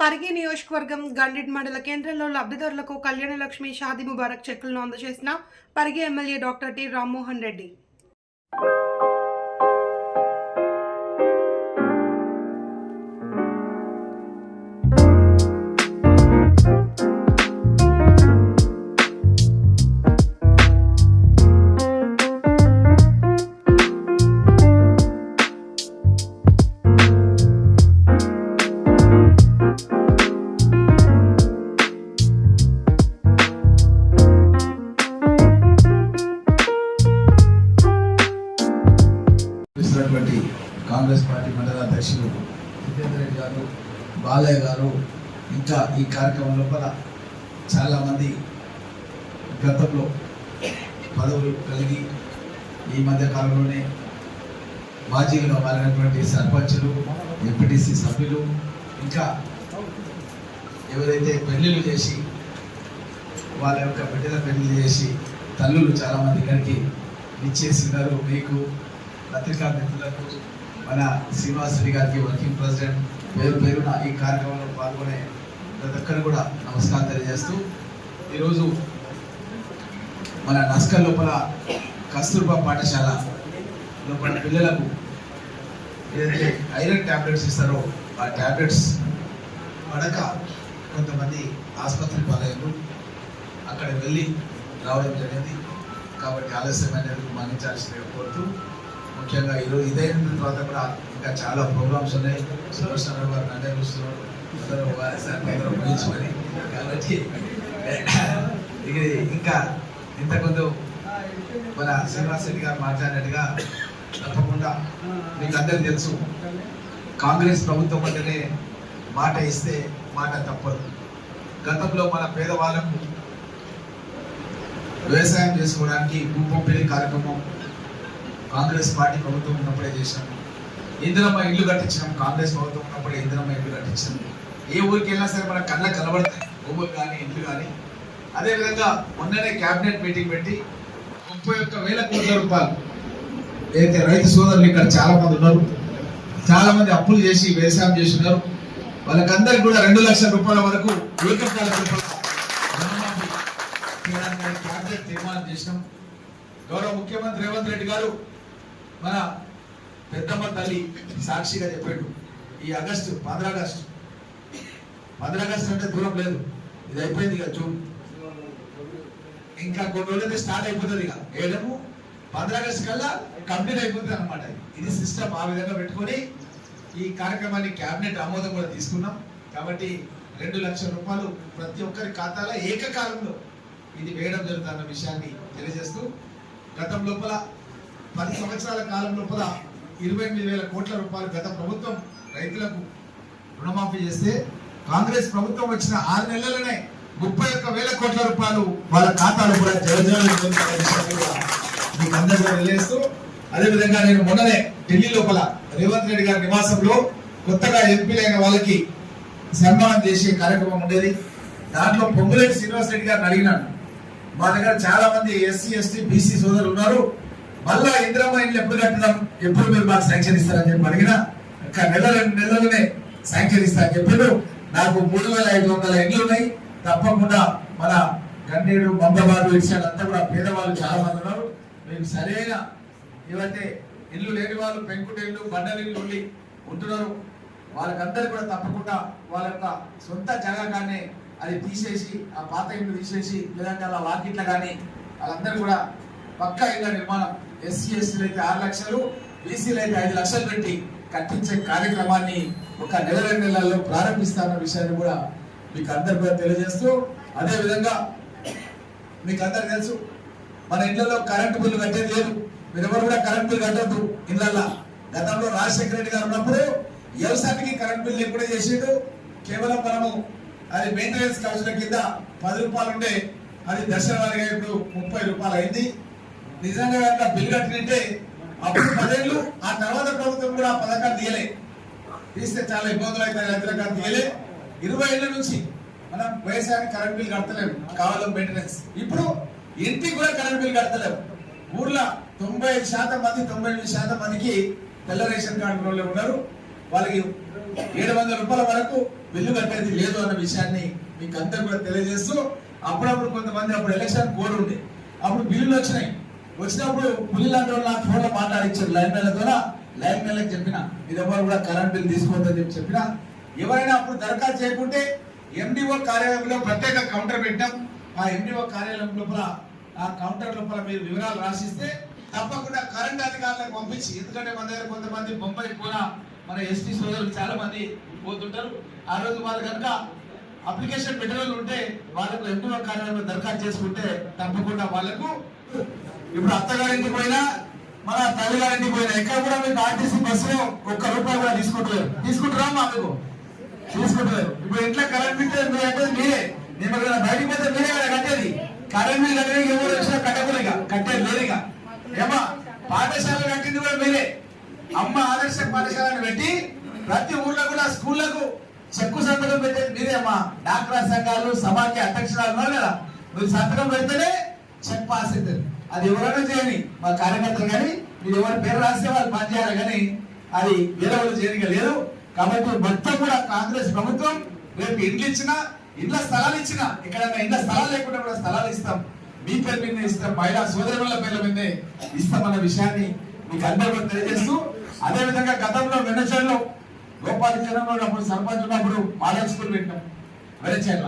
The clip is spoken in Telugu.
పరిగి నియోజకవర్గం గండిడ్ మండల కేంద్రంలో లబ్ధిదారులకు కళ్యాణలక్ష్మి షాదీ ముబారక్ చెక్కులను అందజేసిన Parigi MLA doctor T Rammohan Reddy. Congress party మండల అధ్యక్షులు జితేందర్ రెడ్డి గారు, బాలయ్య గారు, ఇంకా ఈ కార్యక్రమం లోపల చాలామంది గతంలో పదవులు కలిగి ఈ మధ్య కాలంలోనే మాజీలుగా మారినటువంటి సర్పంచులు, ఎంపీటీసీ సభ్యులు, ఇంకా ఎవరైతే పెళ్లిళ్ళు చేసి వాళ్ళ యొక్క బిడ్డల పెళ్లి చేసి తల్లులు చాలామంది ఇక్కడికి ఇచ్చేసినారు. మీకు పత్రికా మిత్రులకు, మన శ్రీనివాసరెడ్డి గారికి, వర్కింగ్ ప్రెసిడెంట్ పేరు పేరున ఈ కార్యక్రమంలో పాల్గొనే ప్రతి ఒక్కరు కూడా నమస్కారం తెలియజేస్తూ, ఈరోజు మన నస్కల్ లోపల కస్తూర్బా పాఠశాల లోపల పిల్లలకు ఏదైతే ఐరన్ ట్యాబ్లెట్స్ ఇస్తారో ఆ ట్యాబ్లెట్స్ పడక కొంతమంది ఆసుపత్రి పాలయ్యారు. అక్కడ వెళ్ళి రావడం జరిగింది. కాబట్టి ఆలస్యమైనది మన్నించాల్సిందిగా కోరుతూ, ముఖ్యంగా ఈరోజు ఇదైన తర్వాత కూడా ఇంకా చాలా ప్రోగ్రామ్స్ ఉన్నాయి. సురేష్ గారు నన్నే చూస్తున్నారు, అందరూ ఉపయోగించుకొని. కాబట్టి ఇది ఇంకా ఇంతకుముందు మన శ్రీనివాస్ రెడ్డి గారు మాట్లాడినట్టుగా తప్పకుండా మీకు అందరికీ తెలుసు, కాంగ్రెస్ ప్రభుత్వం అంటేనే మాట ఇస్తే మాట తప్పదు. గతంలో మన పేదవాళ్ళకు వ్యవసాయం చేసుకోవడానికి భూపంపిణీ కార్యక్రమం కాంగ్రెస్ పార్టీ ప్రభుత్వం ఉన్నప్పుడే చేసినాం. ఇందిరమ్మ ఇల్లు కట్టించినాం, కాంగ్రెస్ ప్రభుత్వం ఉన్నప్పుడే ఇందిరమ్మ ఇల్లు కట్టించాం. ఏ ఊరికి వెళ్ళినా సరే మన కళ్ళకు కనబడతాయి భూములు కానీ ఇండ్లు కానీ. అదేవిధంగా మొన్ననే క్యాబినెట్ మీటింగ్ పెట్టి 31,000 కోట్ల రూపాయలు ఏదైతే రైతు సోదరులు ఇక్కడ చాలా మంది ఉన్నారు, చాలా మంది అప్పులు చేసి వ్యవసాయం చేస్తున్నారు, వాళ్ళకందరికి కూడా 2 లక్షల రూపాయల వరకు ఏకకాల క్యాబినెట్ తీర్మానం చేసినాం. గౌరవ ముఖ్యమంత్రి రేవంత్ రెడ్డి గారు మన పెద్దమ్మ తల్లి సాక్షిగా చెప్పాడు, ఈ 15 ఆగస్టు అంటే దూరం లేదు, ఇది అయిపోయింది ఇక జూన్, ఇంకా కొన్ని రోజులైతే స్టార్ట్ అయిపోతుంది. ఇక 15 ఆగస్టు కల్లా కంప్లీట్ అయిపోతుంది అనమాట. ఇది సిస్టమ్ ఆ విధంగా పెట్టుకొని ఈ కార్యక్రమాన్ని క్యాబినెట్ ఆమోదం కూడా తీసుకున్నాం. కాబట్టి 2 లక్షల రూపాయలు ప్రతి ఒక్కరి ఖాతాలో ఏకకాలంలో ఇది వేయడం జరుగుతున్న విషయాన్ని తెలియజేస్తూ, గతం లోపల 10 సంవత్సరాల కాలం లోపల 28,000 కోట్ల రూపాయలు గత ప్రభుత్వం రైతులకు రుణమాఫీ చేస్తే, కాంగ్రెస్ ప్రభుత్వం వచ్చిన 6 నెలలనే 31,000 కోట్ల రూపాయలు వాళ్ళ ఖాతాలో కూడా మీకు అందరూ తెలియజేస్తూ, అదేవిధంగా నేను మొన్ననే ఢిల్లీ లోపల రేవంత్ రెడ్డి గారి నివాసంలో కొత్తగా ఎంపీలైన వాళ్ళకి సన్మానం చేసే కార్యక్రమం ఉండేది. దాంట్లో పొంగులేటి శ్రీనివాస్ రెడ్డి గారిని అడిగినాను, మా దగ్గర చాలా మంది ఎస్సీ ఎస్టీ బీసీ సోదరులు ఉన్నారు, మళ్ళా ఇందిరమ్మ ఇండ్లు ఎప్పుడు కట్టడం, ఎప్పుడు మీరు మాకు శాంక్షన్ ఇస్తారని చెప్పి అడిగినా, నెల 2 నెలలనే శాంక్షన్ ఇస్తారని చెప్పారు. నాకు 3,500 ఇండ్లు ఉన్నాయి, తప్పకుండా మన గన్నేడు, మందబాదు ఇచ్చాడంతా కూడా పేదవాళ్ళు చాలా మంది ఉన్నారు, మీకు సరైన ఏవైతే ఇల్లు లేని వాళ్ళు పెంకుటిల్లు, బండలిల్లు ఉండి ఉంటున్నారు, వాళ్ళకందరూ కూడా తప్పకుండా వాళ్ళ యొక్క సొంత జాగానే అది తీసేసి, ఆ పాత ఇల్లు తీసేసి, లేదంటే అలా వాకిట్ల కానీ వాళ్ళందరూ కూడా పక్కా ఇళ్ళ నిర్మాణం, ఎస్సీ ఎస్టీలు అయితే 6 లక్షలు, బీసీలు అయితే 5 లక్షలు పెట్టి కట్టించే కార్యక్రమాన్ని ఒక నెల 2 నెలల్లో ప్రారంభిస్తారన్న విషయాన్ని కూడా మీకు అందరు కూడా తెలియజేస్తూ, అదేవిధంగా మీకు అందరు తెలుసు, మన ఇళ్లలో కరెంటు బిల్లు కట్టేది లేదు. మీరెవరు కూడా కరెంట్ బిల్లు కట్టద్దు ఇళ్లలో. గతంలో రాజశేఖర రెడ్డి గారు ఉన్నప్పుడు వ్యవసాయానికి కరెంట్ బిల్లు ఎప్పుడే చేసేడు, కేవలం మనము అది మెయింటెనెన్స్ ఖర్చుల కింద 10 రూపాయలు ఉంటే అది దశల వారిగా ఇప్పుడు 30 రూపాయలు అయింది. నిజంగా కనుక బిల్లు కట్టినట్టే అప్పుడు 10 ఏళ్ళు, ఆ తర్వాత ప్రభుత్వం కూడా ఆ పథకాలు తీయలే, తీస్తే చాలా ఇబ్బందులు అవుతాయి, రైతులకు తీయలే. 20 ఏళ్ళ నుంచి మనం వ్యవసాయానికి కరెంట్ బిల్ కడతలేము, కావాలం మెయింటెనెన్స్. ఇప్పుడు ఇంటికి కూడా కరెంట్ బిల్ కడతలేము. ఊర్లో 95% మంది 98% మందికి తెల్ల రేషన్ కార్డు ఉన్నారు. వాళ్ళకి 700 రూపాయల వరకు బిల్లు కట్టేది లేదు అన్న విషయాన్ని మీకు అందరూ కూడా తెలియజేస్తూ, అప్పుడప్పుడు కొంతమంది అప్పుడు ఎలక్షన్ కోడ్ ఉంది, అప్పుడు బిల్లులు వచ్చినప్పుడు పులి లాంటి వాళ్ళు నాకు ఫోన్లో మాట్లాడించారు లైన్ మ్యాన్ల ద్వారా. లైన్ మ్యాన్లకు చెప్పిన మీరు ఎవరు కూడా కరెంట్ బిల్ తీసుకోవద్దని చెప్పిన. ఎవరైనా అప్పుడు దరఖాస్తు చేయకుంటే ఎండిఓ కార్యాలయంలో ప్రత్యేక కౌంటర్ పెట్టాం. ఆ ఎండిఓ కార్యాలయం లోపల ఆ కౌంటర్ లోపల మీరు వివరాలు రాసిస్తే తప్పకుండా కరెంట్ అధికారులకు పంపించి, ఎందుకంటే మన దగ్గర కొంతమంది బొంబాయి పూనా మన ఎస్టీ సోదరులు చాలా మంది పోతుంటారు. ఆ రోజు వాళ్ళు కనుక అప్లికేషన్ పెట్టడం ఉంటే వాళ్ళకు ఎండిఓ కార్యాలయంలో దరఖాస్తు చేసుకుంటే తప్పకుండా వాళ్ళకు ఇప్పుడు అత్తగారింటికి పోయినా మన తల్లిగారింటికి పోయినా ఎక్కడ కూడా మీకు ఆర్టీసీ బస్సులో ₹1 కూడా తీసుకుంటారా మీకు తీసుకుంటలేరు. ఇప్పుడు ఇంట్లో కరెంట్ బిల్ మీరు అంటే మీరే, నేను బయటికి పోతే మీరే కదా కట్టేది. కరెంట్ బిల్ కట్టేది ఎవరు వచ్చినా కట్టకూడదు, కట్టేది లేదుగా. ఏమా పాఠశాలలు కట్టింది కూడా మీరే. అమ్మ ఆదర్శ పాఠశాలను పెట్టి ప్రతి ఊర్లో కూడా స్కూళ్లకు చెక్కు సంతకం పెట్టేది మీరే అమ్మా. డాక్రా సంఘాలు సమాఖ్య అధ్యక్షురాలు ఉన్నారు కదా, మీరు సంతకం పెడితేనే చెక్ పాస్ అవుతుంది. అది ఎవరైనా చేయని మా కార్యకర్తలు కానీ మీరు ఎవరి పేరు రాస్తే వాళ్ళు పనిచేయాలి, కానీ అది వేరే వాళ్ళు చేయడానికి లేదు. కాబట్టి మొత్తం కూడా కాంగ్రెస్ ప్రభుత్వం రేపు ఇండ్లు ఇచ్చినా, ఇండ్ల స్థలాలు ఇచ్చినా, ఎక్కడైనా ఇండ్ల స్థలాలు లేకుండా కూడా స్థలాలు ఇస్తాం, మీ పేరు మీద ఇస్తాం, మహిళా సోదరుల పేర్ల మీదే ఇస్తామన్న విషయాన్ని మీకు అందరూ తెలియజేస్తూ, అదేవిధంగా గతంలో వెనచర్లో గోపాలచరణలో ఉన్నప్పుడు సర్పంచ్ ఉన్నప్పుడు మోడల్ స్కూల్ పెట్టాం వెనచర్ల.